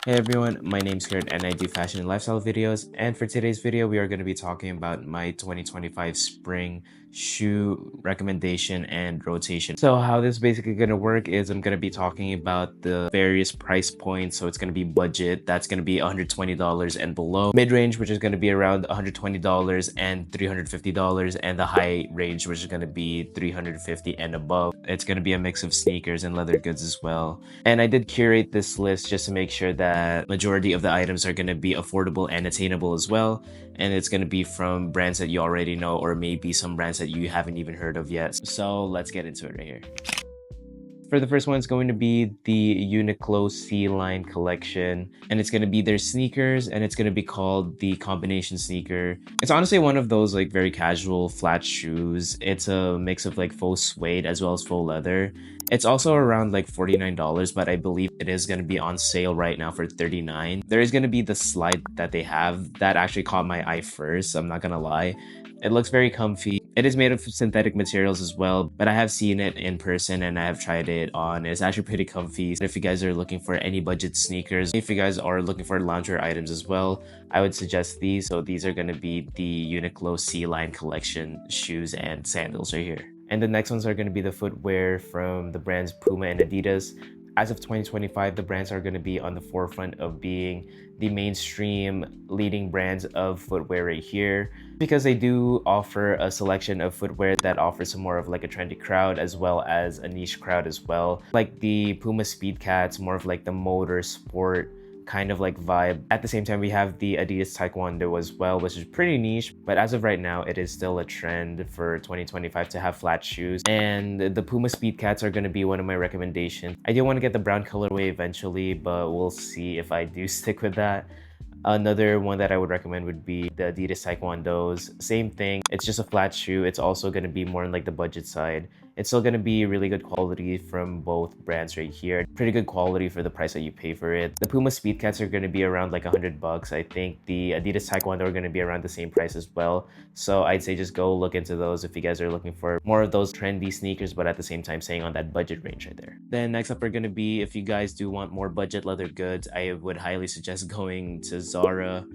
Hey everyone, my name's Kurt and I do fashion and lifestyle videos, and for today's video we are going to be talking about my 2025 spring shoe recommendation and rotation. So how this is basically going to work is I'm going to be talking about the various price points. So it's going to be budget, that's going to be $120 and below, mid-range, which is going to be around $120 and $350, and the high range, which is going to be $350 and above. It's going to be a mix of sneakers and leather goods as well. And I did curate this list just to make sure that majority of the items are going to be affordable and attainable as well. And it's going to be from brands that you already know, or maybe some brands that you haven't even heard of yet. So let's get into it right here. For the first one, it's going to be the Uniqlo C-Line collection, and it's going to be their sneakers, and it's going to be called the combination sneaker. It's honestly one of those like very casual flat shoes. It's a mix of like faux suede as well as faux leather. It's also around like $49, but I believe it is going to be on sale right now for $39. There is going to be the slide that they have that actually caught my eye first, I'm not gonna lie. It looks very comfy. It is made of synthetic materials as well, but I have seen it in person and I have tried it on. It's actually pretty comfy. If you guys are looking for any budget sneakers, if you guys are looking for loungewear items as well, I would suggest these. So these are going to be the Uniqlo C-Line collection shoes and sandals right here. And the next ones are going to be the footwear from the brands Puma and Adidas. As of 2025, the brands are going to be on the forefront of being the mainstream leading brands of footwear right here, because they do offer a selection of footwear that offers some more of like a trendy crowd as well as a niche crowd as well. Like the Puma Speed Cats, more of like the motor sport kind of like vibe. At the same time, we have the Adidas Taekwondo as well, which is pretty niche, but as of right now, it is still a trend for 2025 to have flat shoes. And the Puma Speed Cats are going to be one of my recommendations. I do want to get the brown colorway eventually, but we'll see if I do stick with that. Another one that I would recommend would be the Adidas Taekwondos. Same thing, it's just a flat shoe. It's also going to be more on like the budget side. It's still going to be really good quality from both brands right here. Pretty good quality for the price that you pay for it. The Puma Speed Cats are going to be around like $100. I think the Adidas Taekwondo are going to be around the same price as well. So I'd say just go look into those if you guys are looking for more of those trendy sneakers, but at the same time staying on that budget range right there. Then next up are going to be, if you guys do want more budget leather goods, I would highly suggest going to Zara.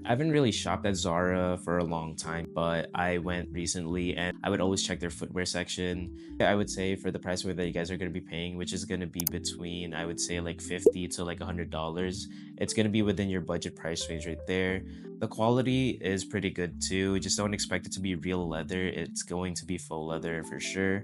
I haven't really shopped at Zara for a long time, but I went recently and I would always check their footwear section. I would say for the price point that you guys are going to be paying, which is going to be between, I would say like $50 to like $100, it's going to be within your budget price range right there. The quality is pretty good too. Just don't expect it to be real leather. It's going to be faux leather for sure.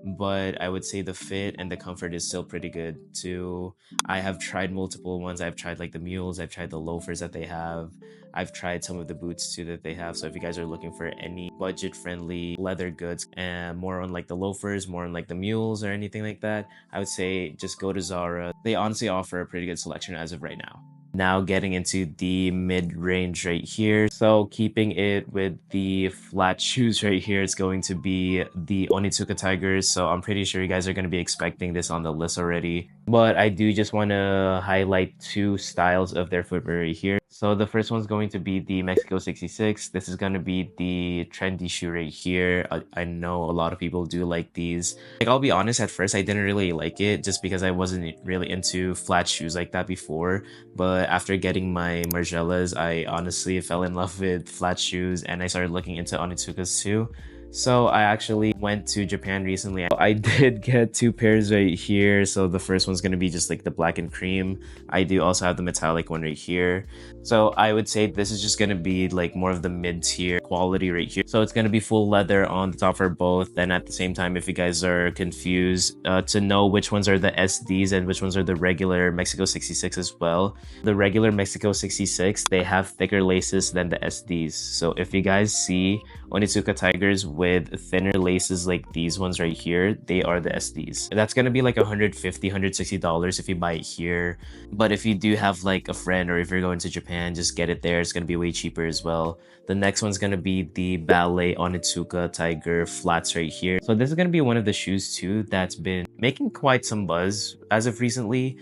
But I would say the fit and the comfort is still pretty good too. I have tried multiple ones. I've tried like the mules, I've tried the loafers that they have. I've tried some of the boots too that they have. So if you guys are looking for any budget friendly leather goods and more on like the loafers, more on like the mules or anything like that, I would say just go to Zara. They honestly offer a pretty good selection as of right now. Now getting into the mid-range right here. So keeping it with the flat shoes right here, it's going to be the Onitsuka Tigers. So I'm pretty sure you guys are going to be expecting this on the list already. But I do just want to highlight two styles of their footwear right here. So the first one's going to be the Mexico 66. This is going to be the trendy shoe right here. I know a lot of people do like these. Like, I'll be honest, at first I didn't really like it just because I wasn't really into flat shoes like that before. But after getting my Margielas, I honestly fell in love with flat shoes and I started looking into Onitsukas too. So I actually went to Japan recently. I did get two pairs right here. So the first one's going to be just like the black and cream. I do also have the metallic one right here. So I would say this is just going to be like more of the mid-tier quality right here. So it's going to be full leather on the top for both. Then at the same time, if you guys are confused to know which ones are the SDs and which ones are the regular Mexico 66 as well. The regular Mexico 66, they have thicker laces than the SDs. So if you guys see Onitsuka Tigers with thinner laces like these ones right here, they are the SDs. That's gonna be like $150, $160 if you buy it here. But if you do have like a friend or if you're going to Japan, just get it there. It's gonna be way cheaper as well. The next one's gonna be the Ballet Onitsuka Tiger flats right here. So this is gonna be one of the shoes too that's been making quite some buzz as of recently.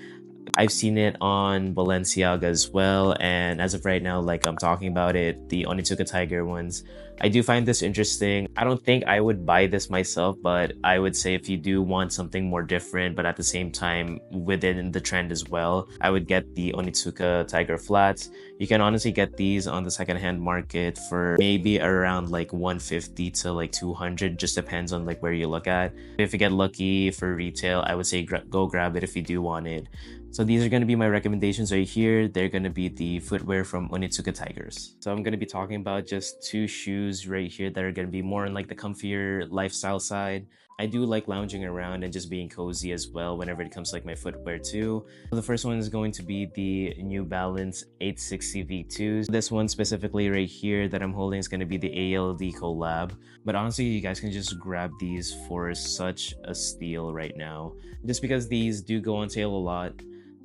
I've seen it on Balenciaga as well, and as of right now, like I'm talking about it, the Onitsuka Tiger ones. I do find this interesting. I don't think I would buy this myself, but I would say if you do want something more different, but at the same time within the trend as well, I would get the Onitsuka Tiger flats. You can honestly get these on the secondhand market for maybe around like 150 to like 200, just depends on like where you look at. If you get lucky for retail, I would say go grab it if you do want it. So these are going to be my recommendations right here. They're going to be the footwear from Onitsuka Tigers. So I'm going to be talking about just two shoes right here that are going to be more on like the comfier lifestyle side. I do like lounging around and just being cozy as well whenever it comes to like my footwear too. So the first one is going to be the New Balance 860 V2s. This one specifically right here that I'm holding is going to be the ALD collab. But honestly, you guys can just grab these for such a steal right now. Just because these do go on sale a lot.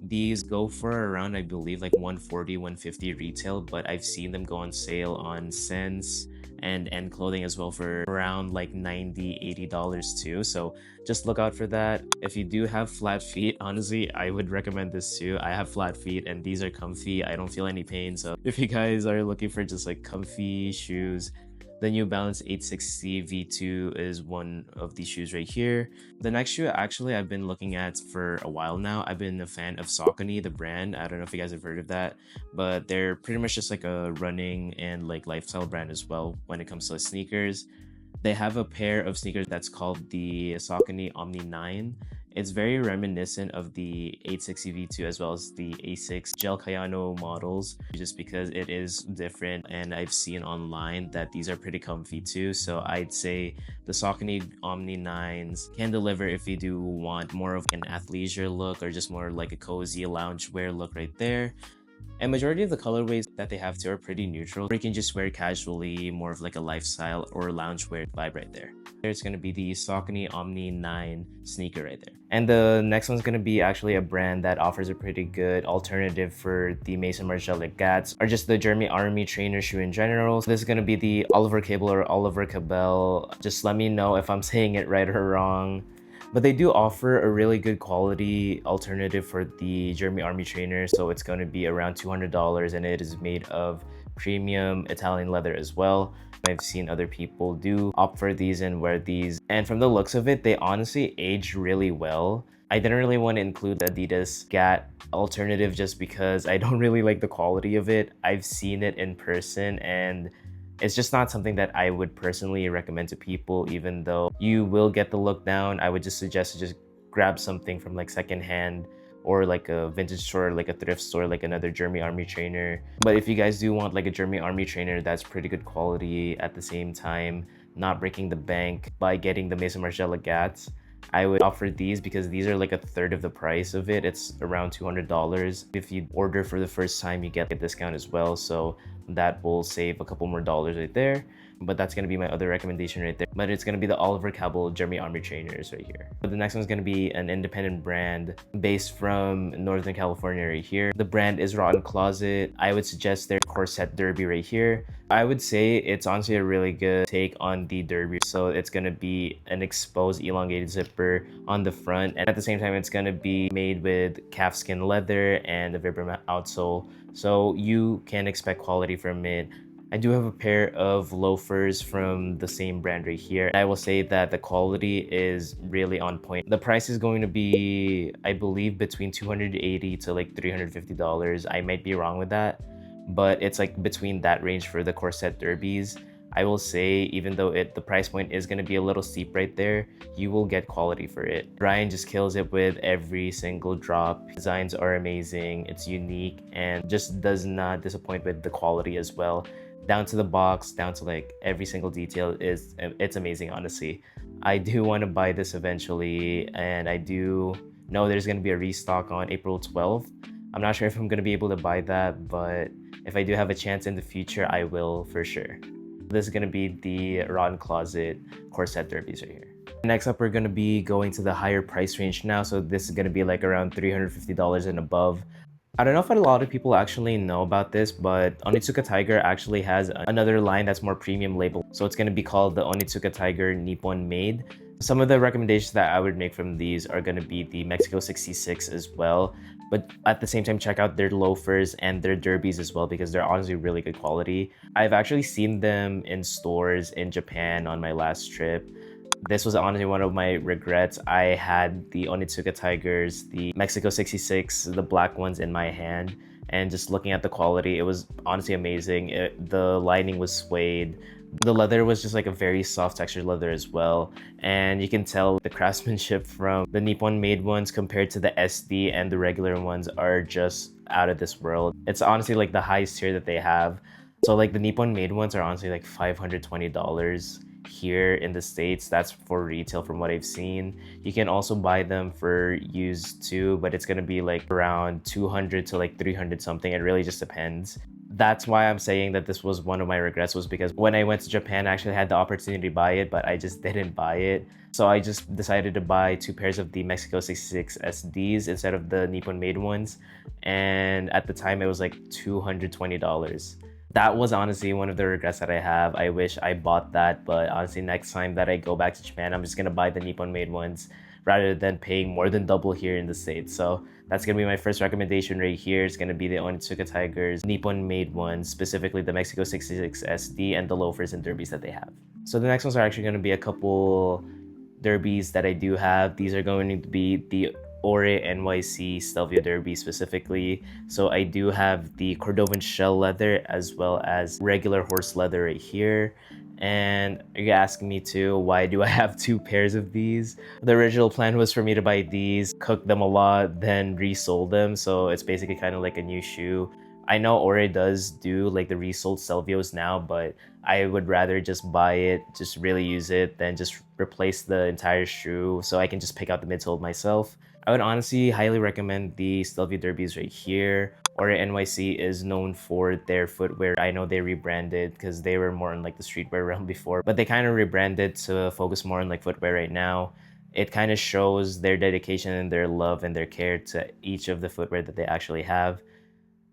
These go for around, I believe, like 140, 150 retail, but I've seen them go on sale on Sense and Clothing as well for around like $90, $80 too. So just look out for that. If you do have flat feet, honestly, I would recommend this too. I have flat feet and these are comfy. I don't feel any pain. So if you guys are looking for just like comfy shoes, the New Balance 860 V2 is one of these shoes right here. The next shoe actually I've been looking at for a while now. I've been a fan of Saucony, the brand. I don't know if you guys have heard of that, but they're pretty much just like a running and like lifestyle brand as well when it comes to sneakers. They have a pair of sneakers that's called the Saucony Omni 9. It's very reminiscent of the 860 V2 as well as the A6 Gel Cayano models, just because it is different, and I've seen online that these are pretty comfy too. So I'd say the Saucony Omni 9s can deliver if you do want more of an athleisure look or just more like a cozy loungewear look right there. And majority of the colorways that they have too are pretty neutral. You can just wear casually, more of like a lifestyle or loungewear vibe right there. There's going to be the Saucony Omni 9 sneaker right there. And the next one's going to be actually a brand that offers a pretty good alternative for the Maison Margiela Gats or just the Jeremy Army trainer shoe in general. So this is going to be the Oliver Cable or Oliver Cabell. Just let me know if I'm saying it right or wrong. But they do offer a really good quality alternative for the Jeremy Army trainer. So it's going to be around $200 and it is made of premium Italian leather as well. I've seen other people do opt for these and wear these. And from the looks of it, they honestly age really well. I didn't really want to include the Adidas GAT alternative just because I don't really like the quality of it. I've seen it in person and it's just not something that I would personally recommend to people. Even though you will get the look down, I would just suggest to just grab something from like secondhand or like a vintage store, like a thrift store, like another Jeremy Army trainer. But if you guys do want like a Jeremy Army trainer that's pretty good quality at the same time, not breaking the bank by getting the Maison Margiela Gats, I would offer these because these are like a third of the price of it. It's around $200. If you order for the first time, you get a discount as well. So that will save a couple more dollars right there. But that's going to be my other recommendation right there. But it's going to be the Oliver Cabell Jeremy Army trainers right here. But the next one's going to be an independent brand based from Northern California right here. The brand is Rotten Closet. I would suggest their corset derby right here. I would say it's honestly a really good take on the derby. So it's going to be an exposed elongated zipper on the front, and at the same time it's going to be made with calfskin leather and a Vibram outsole. So you can expect quality from it. I do have a pair of loafers from the same brand right here. I will say that the quality is really on point. The price is going to be, I believe, between $280 to like $350. I might be wrong with that, but it's like between that range for the corset derbies. I will say, even though the price point is going to be a little steep right there, you will get quality for it. Brian just kills it with every single drop. Designs are amazing, it's unique, and just does not disappoint with the quality as well. Down to the box, down to like every single detail, it's amazing, honestly. I do want to buy this eventually, and I do know there's going to be a restock on April 12th. I'm not sure if I'm going to be able to buy that, but if I do have a chance in the future, I will for sure. This is going to be the Rotten Closet corset derbies right here. Next up, we're going to be going to the higher price range now. So this is going to be like around $350 and above. I don't know if a lot of people actually know about this, but Onitsuka Tiger actually has another line that's more premium label. So it's going to be called the Onitsuka Tiger Nippon Made. Some of the recommendations that I would make from these are going to be the Mexico 66 as well. But at the same time, check out their loafers and their derbies as well, because they're honestly really good quality. I've actually seen them in stores in Japan on my last trip. This was honestly one of my regrets. I had the Onitsuka Tigers, the Mexico 66, the black ones in my hand, and just looking at the quality, it was honestly amazing. The lining was suede. The leather was just like a very soft textured leather as well, and you can tell the craftsmanship from the Nippon made ones compared to the SD and the regular ones are just out of this world. It's honestly like the highest tier that they have. So like the Nippon made ones are honestly like $520 here in the States. That's for retail from what I've seen. You can also buy them for used too, but it's gonna be like around 200 to like 300 something. It really just depends. That's why I'm saying that this was one of my regrets, was because when I went to Japan, I actually had the opportunity to buy it, but I just didn't buy it. So I just decided to buy 2 pairs of the Mexico 66 SDs instead of the Nippon made ones. And at the time it was like $220. That was honestly one of the regrets that I have. I wish I bought that, but honestly next time that I go back to Japan, I'm just gonna buy the Nippon made ones rather than paying more than double here in the States. So that's gonna be my first recommendation right here. It's gonna be the Onitsuka Tigers Nippon made ones, specifically the Mexico 66 SD and the loafers and derbies that they have. So the next ones are actually gonna be a couple derbies that I do have. These are going to be the Oree NYC Stelvio Derby specifically. So I do have the Cordovan shell leather as well as regular horse leather right here. And you're asking me too, why do I have 2 pairs of these? The original plan was for me to buy these, cook them a lot, then resold them. So it's basically kind of like a new shoe. I know Oree does do like the resold Stelvios now, but I would rather just buy it, just really use it, than just replace the entire shoe so I can just pick out the midsole myself. I would honestly highly recommend the Stelvio Derbies right here. Oree NYC is known for their footwear. I know they rebranded because they were more in like the streetwear realm before, but they kind of rebranded to focus more on like footwear right now. It kind of shows their dedication and their love and their care to each of the footwear that they actually have.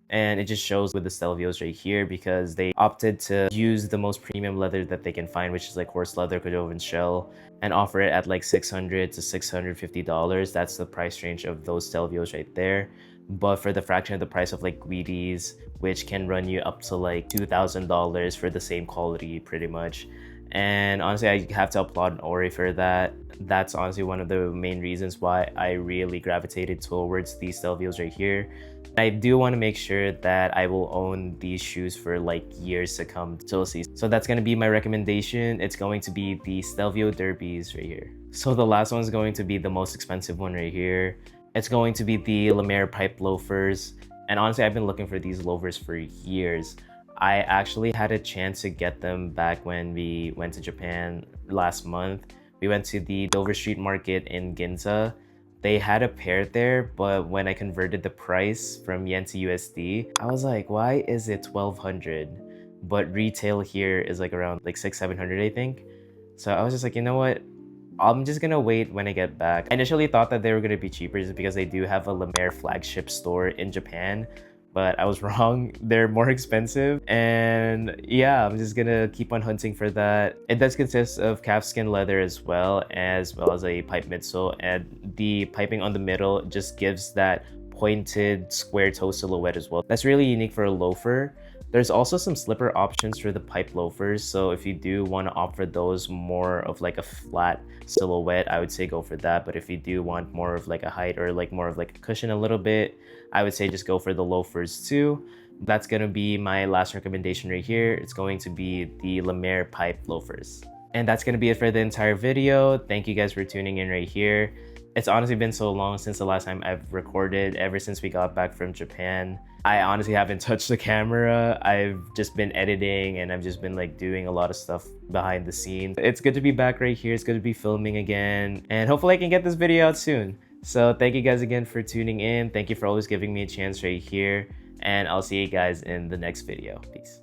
And it just shows with the Stelvios right here, because they opted to use the most premium leather that they can find, which is like horse leather, Cordovan shell, and offer it at like $600 to $650. That's the price range of those Stelvios right there. But for the fraction of the price of like Guides, which can run you up to like $2,000 for the same quality pretty much. And honestly, I have to applaud Oree for that. That's honestly one of the main reasons why I really gravitated towards these Stelvios right here. I do want to make sure that I will own these shoes for like years to come, till see. So that's going to be my recommendation. It's going to be the Stelvio Derbies right here. So the last one is going to be the most expensive one right here. It's going to be the Lemaire pipe loafers. And honestly, I've been looking for these loafers for years. I actually had a chance to get them back when we went to Japan last month. We went to the Dover Street Market in Ginza. They had a pair there, but when I converted the price from yen to USD, I was like, why is it 1,200? But retail here is like around like 600-700, I think. So I was just like, you know what? I'm just gonna wait when I get back. I initially thought that they were gonna be cheaper just because they do have a Lemaire flagship store in Japan, but I was wrong. They're more expensive. And yeah, I'm just gonna keep on hunting for that. It does consist of calfskin leather as well as a pipe midsole, and the piping on the middle just gives that pointed square toe silhouette as well. That's really unique for a loafer. There's also some slipper options for the pipe loafers, so if you do want to opt for those more of like a flat silhouette, I would say go for that. But if you do want more of like a height or like more of like a cushion a little bit, I would say just go for the loafers too. That's gonna be my last recommendation right here. It's going to be the Lemaire pipe loafers. And that's gonna be it for the entire video. Thank you guys for tuning in right here. It's honestly been so long since the last time I've recorded, ever since we got back from Japan. I honestly haven't touched the camera. I've just been editing and I've just been like doing a lot of stuff behind the scenes. It's good to be back right here. It's good to be filming again. And hopefully I can get this video out soon. So thank you guys again for tuning in. Thank you for always giving me a chance right here. And I'll see you guys in the next video. Peace.